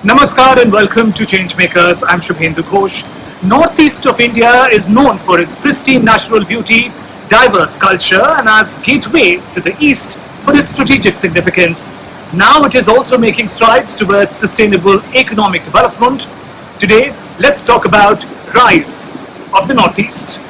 Namaskar and welcome to Changemakers. I'm Shubhendu Ghosh. Northeast of India is known for its pristine natural beauty, diverse culture, and as gateway to the east for its strategic significance. Now it is also making strides towards sustainable economic development. Today, let's talk about rise of the Northeast.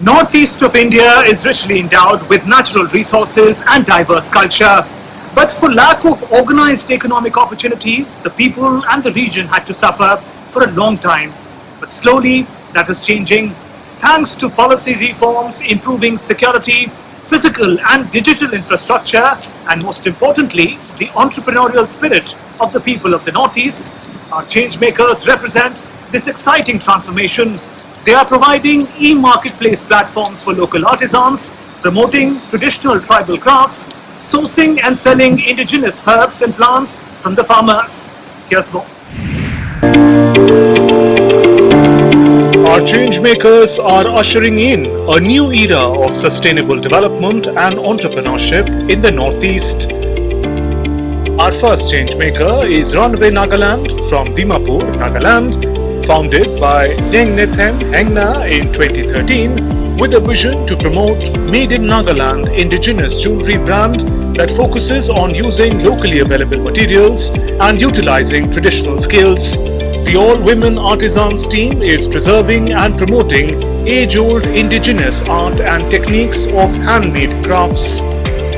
Northeast of India is richly endowed with natural resources and diverse culture. But for lack of organized economic opportunities, the people and the region had to suffer for a long time. But slowly, that is changing. Thanks to policy reforms, improving security, physical and digital infrastructure, and most importantly, the entrepreneurial spirit of the people of the Northeast, our changemakers represent this exciting transformation. They are providing e-marketplace platforms for local artisans, promoting traditional tribal crafts, sourcing and selling indigenous herbs and plants from the farmers. Here's more. Our changemakers are ushering in a new era of sustainable development and entrepreneurship in the Northeast. Our first changemaker is Runway Nagaland from Dimapur, Nagaland, founded by Nengnethem Hengna in 2013 with a vision to promote Made in Nagaland indigenous jewelry brand that focuses on using locally available materials and utilizing traditional skills. The all-women artisans team is preserving and promoting age-old indigenous art and techniques of handmade crafts.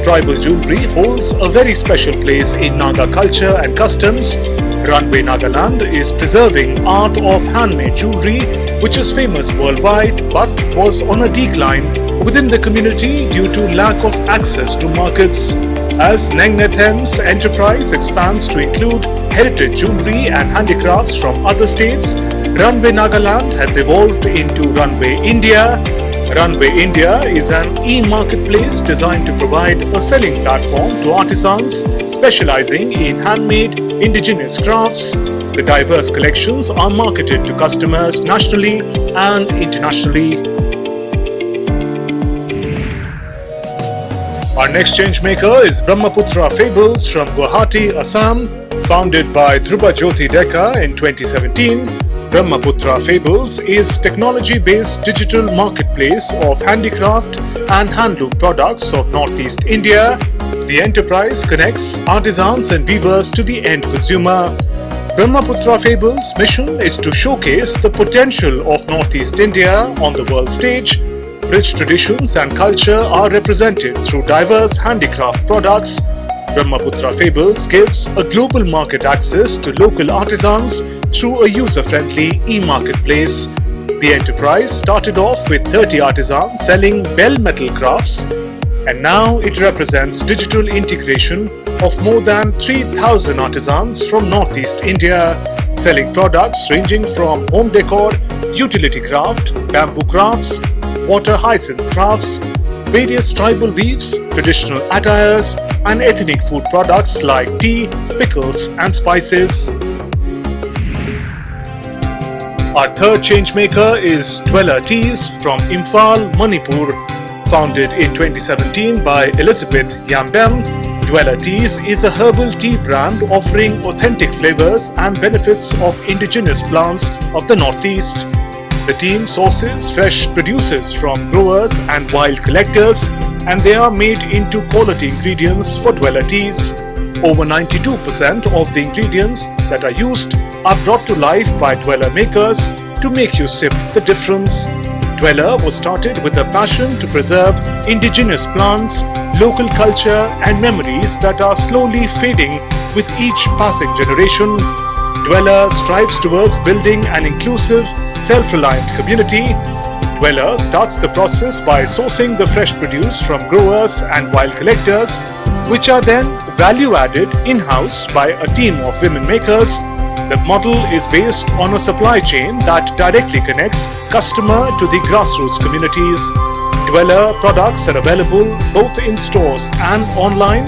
Tribal jewelry holds a very special place in Naga culture and customs. Runway Nagaland is preserving art of handmade jewelry, which is famous worldwide but was on a decline within the community due to lack of access to markets. As Nengnethem's enterprise expands to include heritage jewelry and handicrafts from other states, Runway Nagaland has evolved into Runway India. Runway India is an e-marketplace designed to provide a selling platform to artisans specializing in handmade indigenous crafts. The diverse collections are marketed to customers nationally and internationally. Our next changemaker is Brahmaputra Fables from Guwahati, Assam, founded by Dhruba Jyoti Dekka in 2017. Brahmaputra Fables is technology-based digital marketplace of handicraft and handloom products of Northeast India. The enterprise connects artisans and weavers to the end consumer. Brahmaputra Fables' mission is to showcase the potential of Northeast India on the world stage. Rich traditions and culture are represented through diverse handicraft products. Brahmaputra Fables gives a global market access to local artisans through a user-friendly e-marketplace. The enterprise started off with 30 artisans selling bell metal crafts, and now it represents digital integration of more than 3,000 artisans from Northeast India, selling products ranging from home decor, utility craft, bamboo crafts, water hyacinth crafts, various tribal weaves, traditional attires, and ethnic food products like tea, pickles, and spices. Our third changemaker is Dweller Teas from Imphal, Manipur. Founded in 2017 by Elizabeth Yanban, Dweller Teas is a herbal tea brand offering authentic flavors and benefits of indigenous plants of the Northeast. The team sources fresh produces from growers and wild collectors, and they are made into quality ingredients for Dweller Teas. Over 92% of the ingredients that are used are brought to life by Dweller makers to make you sip the difference. Dweller was started with a passion to preserve indigenous plants, local culture, and memories that are slowly fading with each passing generation. Dweller strives towards building an inclusive, self-reliant community. Dweller starts the process by sourcing the fresh produce from growers and wild collectors, which are then value-added in-house by a team of women makers. The model is based on a supply chain that directly connects customer to the grassroots communities. Dweller products are available both in stores and online.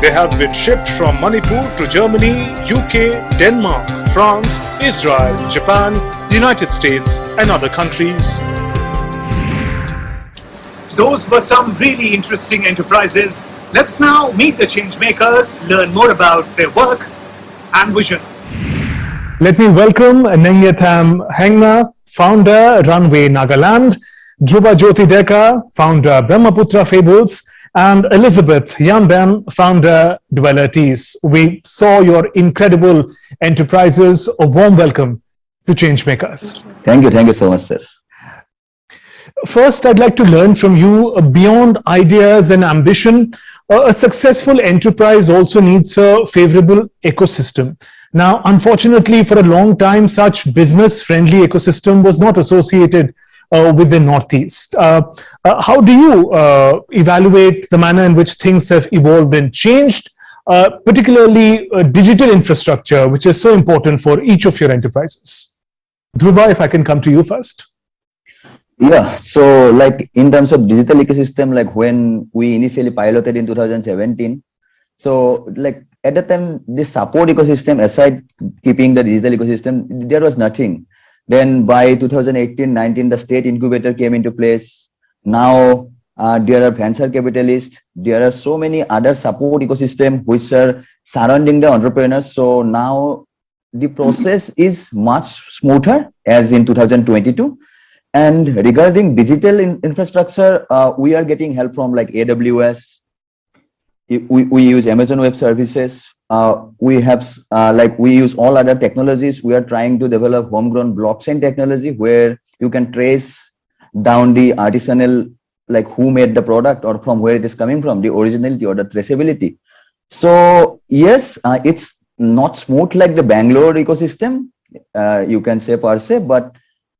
They have been shipped from Manipur to Germany, UK, Denmark, France, Israel, Japan, United States and other countries. Those were some really interesting enterprises. Let's now meet the Changemakers, learn more about their work and vision. Let me welcome Nengyatham Hengna, founder Runway Nagaland, Dhruba Jyoti Deka, founder Brahmaputra Fables, and Elizabeth Yanban, founder Dweller Teas. We saw your incredible enterprises. A warm welcome to Changemakers. Thank you so much, sir. First, I'd like to learn from you beyond ideas and ambition. A successful enterprise also needs a favorable ecosystem. Now, unfortunately, for a long time, such business-friendly ecosystem was not associated with the Northeast. How do you evaluate the manner in which things have evolved and changed, particularly digital infrastructure, which is so important for each of your enterprises? Dhruba, if I can come to you first. Yeah, so like in terms of digital ecosystem, like when we initially piloted in 2017, so like at the time, the support ecosystem, aside keeping the digital ecosystem, there was nothing. Then by 2018-19, the state incubator came into place. Now there are venture capitalists. There are so many other support ecosystem which are surrounding the entrepreneurs. So now the process is much smoother as in 2022. And regarding digital infrastructure, we are getting help from like AWS. We use Amazon Web Services. We have we use all other technologies. We are trying to develop homegrown blockchain technology where you can trace down the artisanal, like who made the product or from where it is coming from, the originality or the traceability. So yes, it's not smooth like the Bangalore ecosystem, you can say per se, but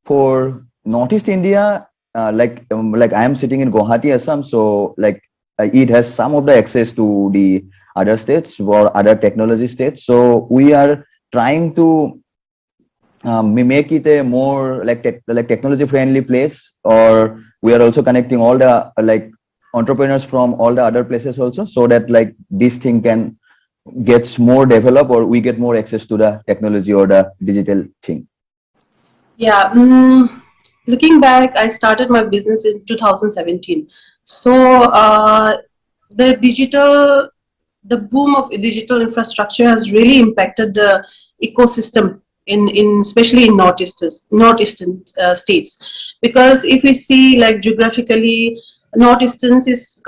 for Northeast India, like I am sitting in Guwahati, Assam, so like it has some of the access to the other states or other technology states. So we are trying to make it a more like technology friendly place, or we are also connecting all the like entrepreneurs from all the other places also, so that like this thing can get more developed or we get more access to the technology or the digital thing. Yeah. Looking back, I started my business in 2017. So the boom of digital infrastructure has really impacted the ecosystem especially in northeastern states. Because if we see like geographically, northeastern is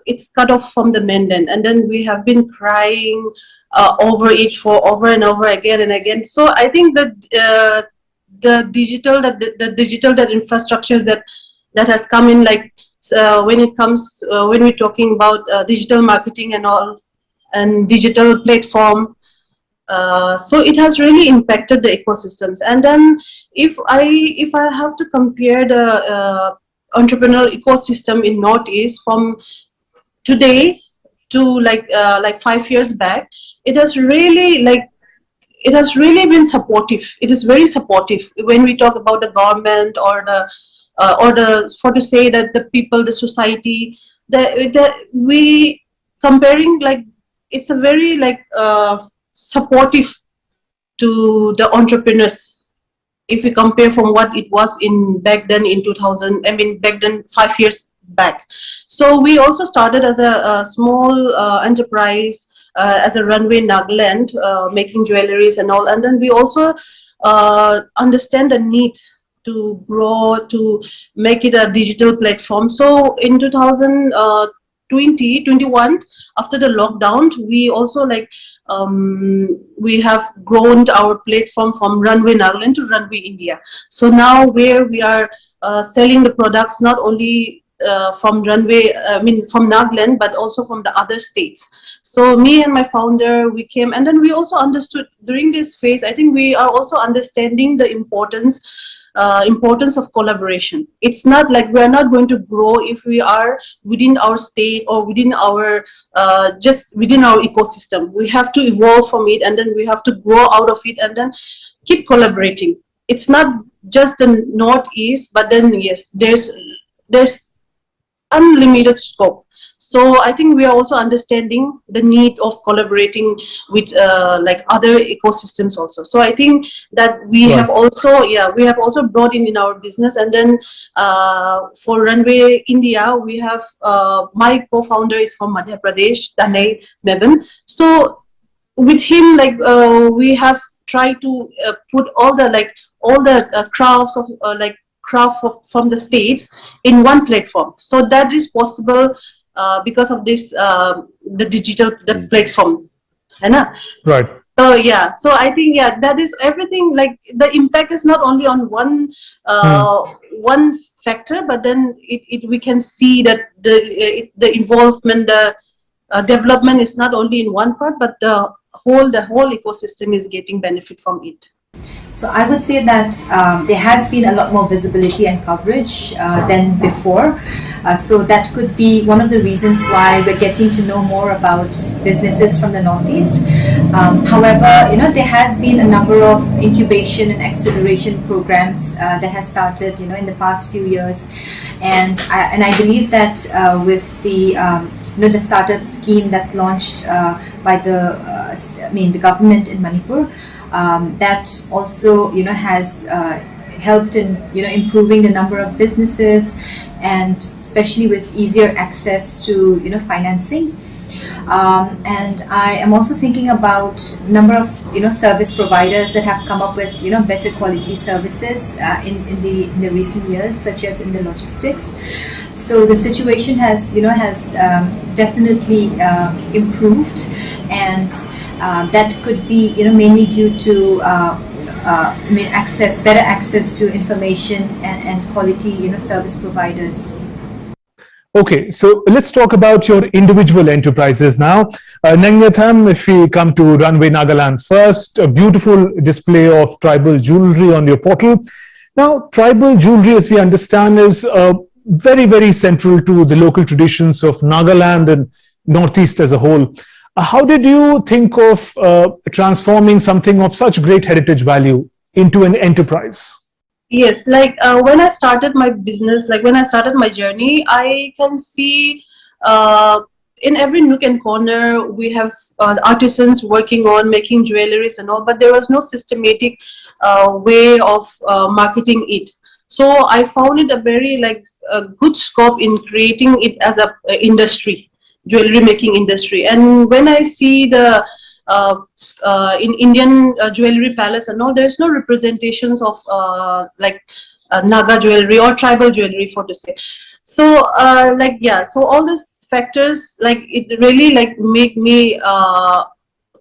it's cut off from the mainland, and then we have been crying over it for over and over again and again. So I think that the digital infrastructures that has come in, like when we're talking about digital marketing and all and digital platform, so it has really impacted the ecosystems. And then if I have to compare the entrepreneurial ecosystem in Northeast from today to like 5 years back, it has really been supportive. It is very supportive when we talk about the government or for to say that the people, the society, we comparing, like it's a very like supportive to the entrepreneurs if we compare from what it was back then in 2000. I mean back then 5 years back. So we also started as a small enterprise. As a Runway Nagaland, making jewelries and all, and then we also understand the need to grow, to make it a digital platform. So in 2021, after the lockdown, we also we have grown our platform from Runway Nagaland to Runway India. So now where we are selling the products not only from from Nagaland, but also from the other states. So me and my founder, we came, and then we also understood during this phase, I think we are also understanding the importance importance of collaboration. It's not like we are not going to grow if we are within our state or within our just within our ecosystem. We have to evolve from it, and then we have to grow out of it, and then keep collaborating. It's not just the Northeast, but then yes, there's unlimited scope. So I think we are also understanding the need of collaborating with like other ecosystems also. So I think that we Right. have also, yeah, we have also brought in our business. And then for Runway India, we have my co-founder is from Madhya Pradesh, Tanay Bevan. So with him, like we have tried to put all the crafts of from the states in one platform. So that is possible because of this the digital platform, है ना? Right. So yeah, so I think yeah, that is everything. Like the impact is not only on one one factor, but then we can see that the involvement, the development is not only in one part, but the whole ecosystem is getting benefit from it. So I would say that there has been a lot more visibility and coverage than before. So that could be one of the reasons why we're getting to know more about businesses from the Northeast. However, there has been a number of incubation and acceleration programs that has started, in the past few years, and I believe that with the the startup scheme that's launched by the government in Manipur. That also has helped in improving the number of businesses, and especially with easier access to financing. And I am also thinking about number of service providers that have come up with better quality services in the recent years, such as in the logistics. So the situation has definitely improved, and that could be mainly due to better access to information and quality service providers. Okay, so let's talk about your individual enterprises now. Nangyatham, if we come to Runway Nagaland first, a beautiful display of tribal jewelry on your portal. Now, tribal jewelry, as we understand, is very, very central to the local traditions of Nagaland and Northeast as a whole. How did you think of transforming something of such great heritage value into an enterprise? Yes, like when I started my business, like when I started my journey, I can see in every nook and corner we have artisans working on making jewelries and all, but there was no systematic way of marketing it. So I found it a very good scope in creating it as a industry, jewelry making industry. And when I see the in Indian jewelry palace and all, there's no representations of Naga jewelry or tribal jewelry, for to say. So so all these factors, it really make me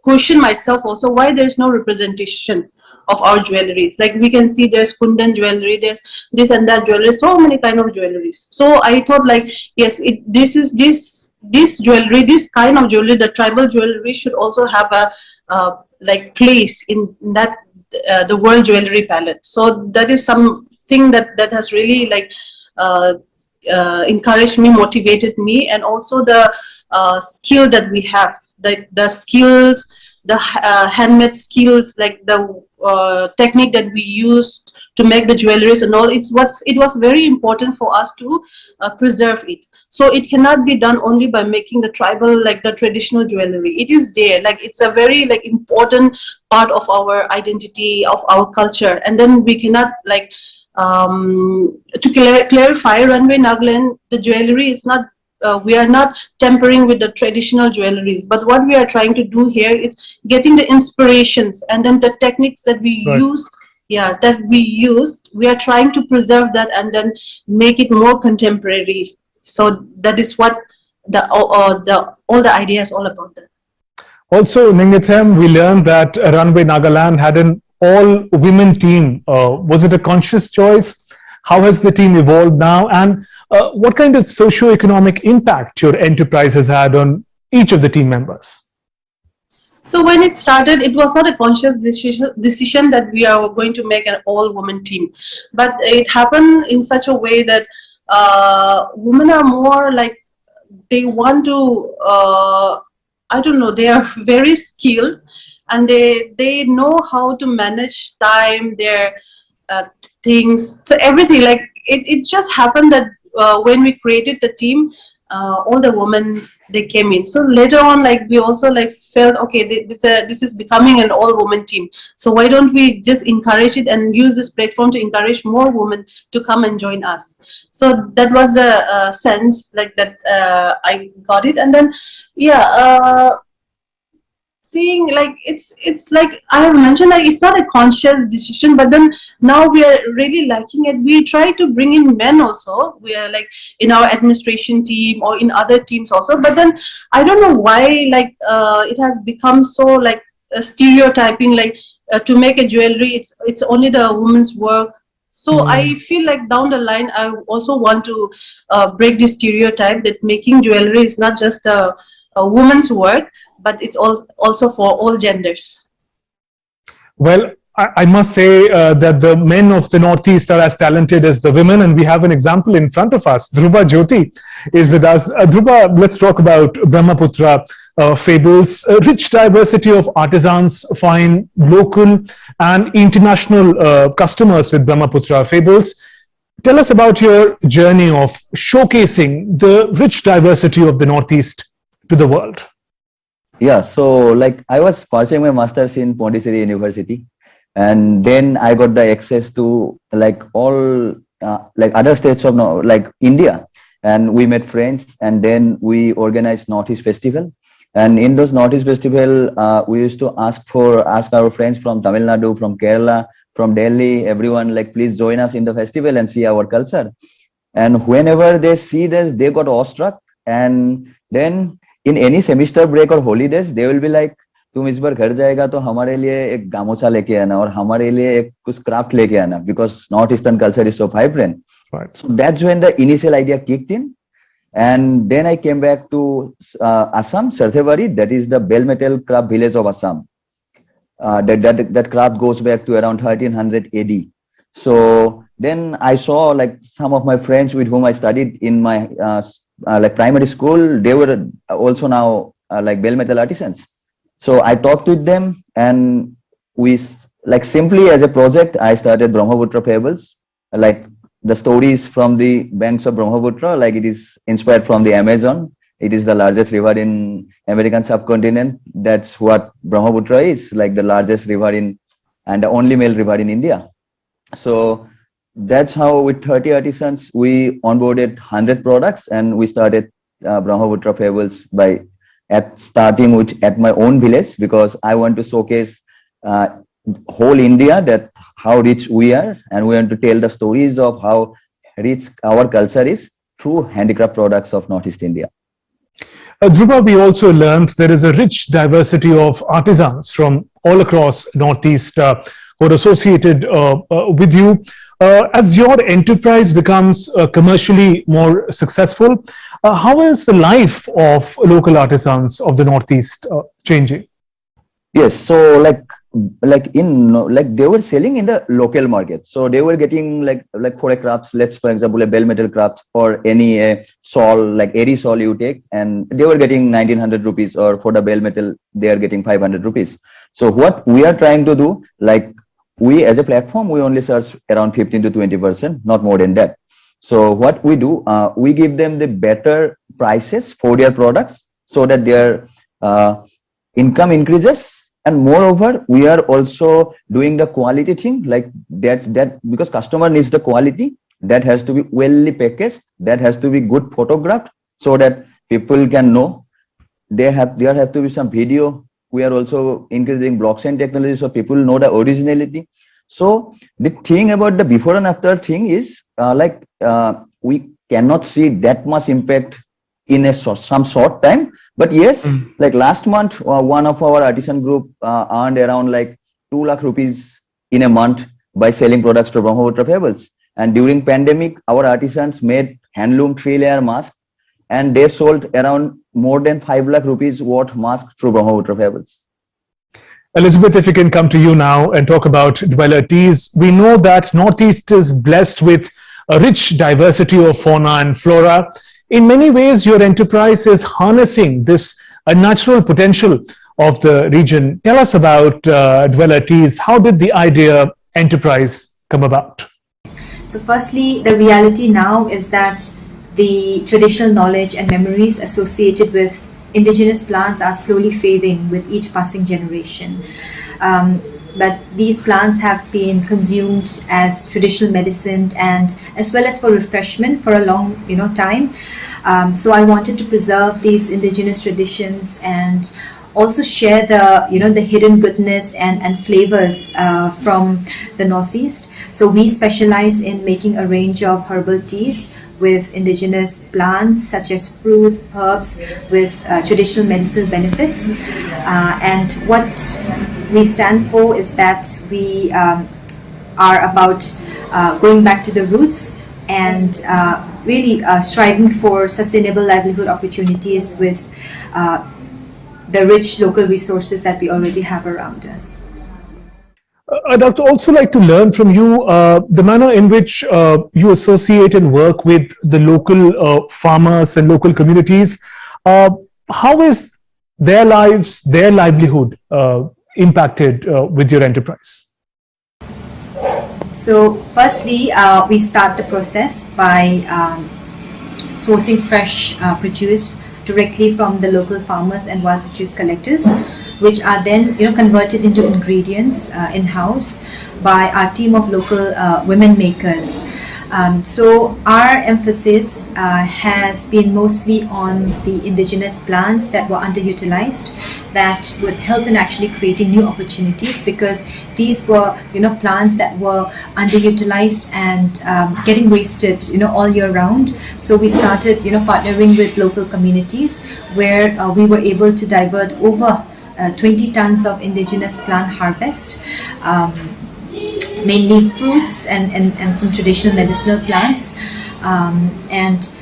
question myself also why there's no representation of our jewelries. Like we can see there's Kundan jewelry, there's this and that jewelry, so many kind of jewelries. So I thought yes, this jewelry, this kind of jewelry, the tribal jewelry should also have a place in that the world jewelry palette. So that is something that has really encouraged me, motivated me, and also the skill that we have, the skills, the handmade skills, like the technique that we used to make the jewelries and all. It was very important for us to preserve it. So it cannot be done only by making the tribal, the traditional jewelry. It is there, it's a very important part of our identity, of our culture. And then we cannot to clarify, Runway Nagaland, the jewelry is not we are not tampering with the traditional jewelries, but what we are trying to do here is getting the inspirations and then the techniques that we use, we are trying to preserve that and then make it more contemporary. So that is what all the idea is all about. That. Also, Ningyatham, we learned that Runway Nagaland had an all-women team. Was it a conscious choice? How has the team evolved now? And what kind of socio-economic impact your enterprise has had on each of the team members? So when it started, it was not a conscious decision that we are going to make an all-woman team, but it happened in such a way that women are more like they want to. I don't know. They are very skilled, and they know how to manage time, their uh, things, so everything. Like it just happened that when we created the team, all the women they came in. So later on, like we also like felt okay, this is becoming an all woman team. So why don't we just encourage it and use this platform to encourage more women to come and join us? So that was the sense like that I got it, and then yeah. Seeing like it's like I have mentioned, like it's not a conscious decision, but then now we are really liking it. We try to bring in men also. We are like in our administration team or in other teams also, but then I don't know why like it has become so like a stereotyping, like to make a jewelry it's only the woman's work. So I feel like down the line I also want to break this stereotype that making jewelry is not just a woman's work, but it's also for all genders. Well, I must say that the men of the Northeast are as talented as the women, and we have an example in front of us. Dhruva Jyoti is with us. Dhruva, let's talk about Brahmaputra fables. A rich diversity of artisans find local and international customers with Brahmaputra fables. Tell us about your journey of showcasing the rich diversity of the Northeast to the world. Yeah, so like I was pursuing my master's in Pondicherry University, and then I got the access to like all like other states of like India, and we met friends, and then we organized Northeast Festival. And in those Northeast Festival, we used to ask our friends from Tamil Nadu, from Kerala, from Delhi, everyone like please join us in the festival and see our culture. And whenever they see this, they got awestruck, and then in any semester break or holidays, they will be like, तुम इस बार घर जाएगा तो हमारे लिए एक गामोछा लेके आना और हमारे लिए एक कुछ क्राफ्ट लेके आना, because North Eastern culture is so vibrant. Right. So that's when the initial idea kicked in. And then I came back to Assam, Sarthebari, that is the bell metal craft village of Assam. That craft goes back to around 1300 AD. So then I saw like some of my friends with whom I studied in my like primary school, they were also now like bell metal artisans. So I talked with them, and we like simply as a project, I started Brahmaputra fables, like the stories from the banks of Brahmaputra, like it is inspired from the Amazon. It is the largest river in American subcontinent. That's what Brahmaputra is, like the largest river in and the only male river in India. So that's how with 30 artisans, we onboarded 100 products, and we started Brahmaputra fables by starting with at my own village, because I want to showcase whole India that how rich we are, and we want to tell the stories of how rich our culture is through handicraft products of Northeast India. Dhruva, we also learned there is a rich diversity of artisans from all across Northeast who are associated with you. As your enterprise becomes commercially more successful, how is the life of local artisans of the Northeast changing? Yes, so like they were selling in the local market, so they were getting like for a craft, let's for example a bell metal craft or any shawl, like any shawl you take, and they were getting 1900 rupees, or for the bell metal they are getting 500 rupees. So what we are trying to do, like we as a platform, we only charge around 15 to 20%, not more than that. So what we do, we give them the better prices for their products so that their income increases. And moreover, we are also doing the quality thing, like that because customer needs the quality, that has to be well packaged, that has to be good photographed, so that people can know. There have to be some video. We are also increasing blockchain technology, so people know the originality. So the thing about the before and after thing is we cannot see that much impact in some short time. But yes, like last month, one of our artisan group earned around like 2 lakh rupees in a month by selling products to Brahmaputra fables. And during pandemic, our artisans made handloom 3-layer mask, and they sold around more than 5 lakh rupees worth mask through Brahmaputra fables. Elizabeth, if we can come to you now and talk about Dweller Teas. We know that Northeast is blessed with a rich diversity of fauna and flora. In many ways, your enterprise is harnessing this natural potential of the region. Tell us about Dweller Teas. How did the idea enterprise come about? So firstly, the reality now is that the traditional knowledge and memories associated with indigenous plants are slowly fading with each passing generation. But these plants have been consumed as traditional medicine and as well as for refreshment for a long time. So I wanted to preserve these indigenous traditions and also share the hidden goodness and flavors from the Northeast. So we specialize in making a range of herbal teas with indigenous plants such as fruits, herbs with traditional medicinal benefits. And what we stand for is that we are about going back to the roots and really striving for sustainable livelihood opportunities with the rich local resources that we already have around us. I'd also like to learn from you the manner in which you associate and work with the local farmers and local communities. How is their lives, their livelihood impacted with your enterprise? So firstly, we start the process by sourcing fresh produce directly from the local farmers and wild produce collectors, which are then converted into ingredients in-house by our team of local women makers. So our emphasis has been mostly on the indigenous plants that were underutilized, that would help in actually creating new opportunities, because these were plants that were underutilized and getting wasted all year round. So we started partnering with local communities where we were able to divert over 20 tons of indigenous plant harvest, mainly fruits and some traditional medicinal plants, and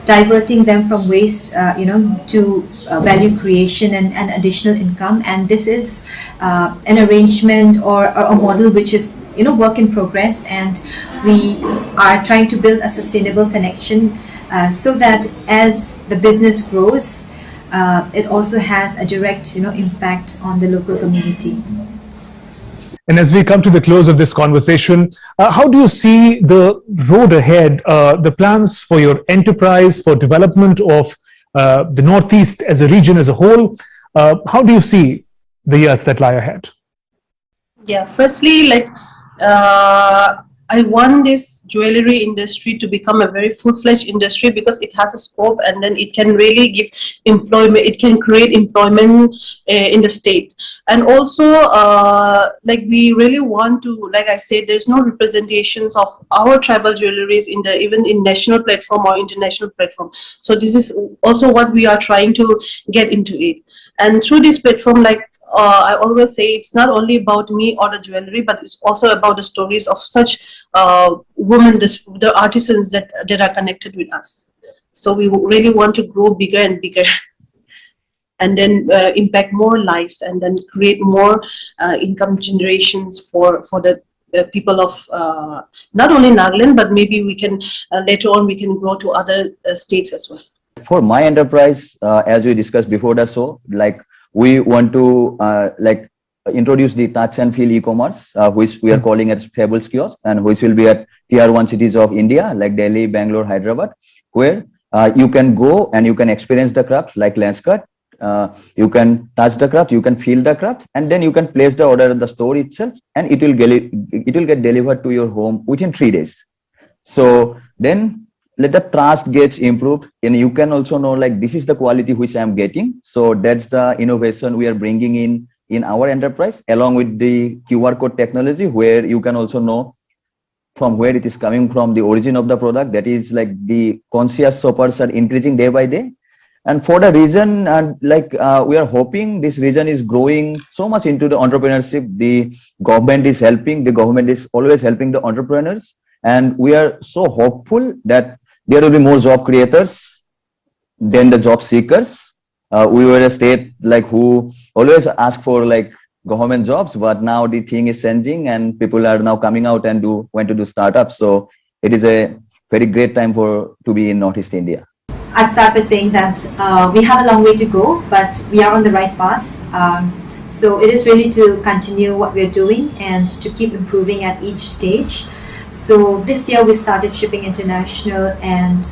diverting them from waste to value creation and additional income. And this is an arrangement or a model which is work in progress, and we are trying to build a sustainable connection so that as the business grows, it also has a direct impact on the local community. And as we come to the close of this conversation, how do you see the road ahead, the plans for your enterprise, for development of the Northeast as a region as a whole? How do you see the years that lie ahead? Yeah, firstly, I want this jewelry industry to become a very full-fledged industry, because it has a scope, and then it can really give employment, it can create employment in the state. And also we really want to, like I said, there's no representations of our tribal jewelries in the even in national platform or international platform. So this is also what we are trying to get into it. And through this platform, I always say, it's not only about me or the jewelry, but it's also about the stories of such women, the artisans that are connected with us. So we really want to grow bigger and bigger, and then impact more lives, and then create more income generations for the people of not only Nagaland, but maybe we can later on we can grow to other states as well. For my enterprise, as we discussed before the show, we want to introduce the touch and feel e-commerce, which we are calling as Fables Kiosk, and which will be at tier 1 cities of India like Delhi, Bangalore, Hyderabad, where you can go and you can experience the craft like lens cut. You can touch the craft, you can feel the craft, and then you can place the order at the store itself, and it will get delivered to your home within 3 days. So then let the trust gets improved, and you can also know this is the quality which I am getting. So that's the innovation we are bringing in our enterprise, along with the QR code technology, where you can also know from where it is coming from, the origin of the product. That is the conscious shoppers are increasing day by day. And for the region, we are hoping this region is growing so much into the entrepreneurship. The government is helping. The government is always helping the entrepreneurs, and we are so hopeful that there will be more job creators than the job seekers. We were a state who always ask for government jobs, but now the thing is changing and people are now coming out and want to do startups. So it is a very great time to be in Northeast India. I'd start by saying that we have a long way to go, but we are on the right path. So it is really to continue what we're doing and to keep improving at each stage. So this year we started shipping international, and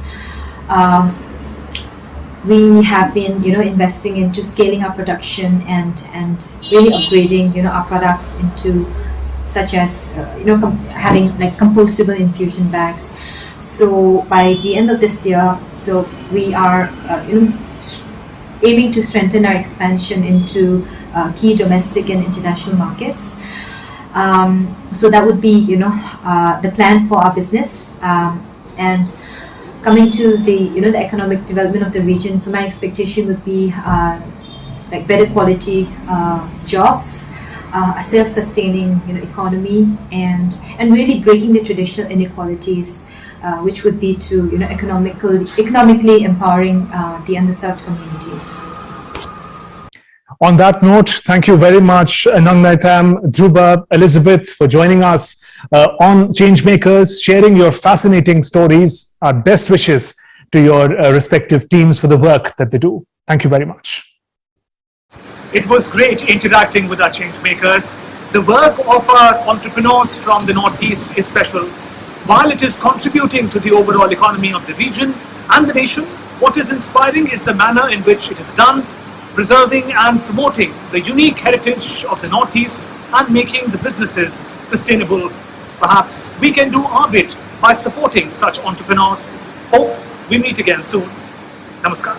we have been, investing into scaling our production and really upgrading, our products into such as, having like compostable infusion bags. So by the end of this year, so we are, aiming to strengthen our expansion into key domestic and international markets. So that would be, the plan for our business. And coming to the, the economic development of the region, so my expectation would be like better quality jobs, a self-sustaining, economy, and really breaking the traditional inequalities, which would be to, economically empowering the underserved communities. On that note, thank you very much, Nangnaitham, Dhruba, Elizabeth, for joining us on Changemakers, sharing your fascinating stories. Our best wishes to your respective teams for the work that they do. Thank you very much. It was great interacting with our Changemakers. The work of our entrepreneurs from the Northeast is special. While it is contributing to the overall economy of the region and the nation, what is inspiring is the manner in which it is done, preserving and promoting the unique heritage of the Northeast and making the businesses sustainable. Perhaps we can do our bit by supporting such entrepreneurs. Hope we meet again soon. Namaskar.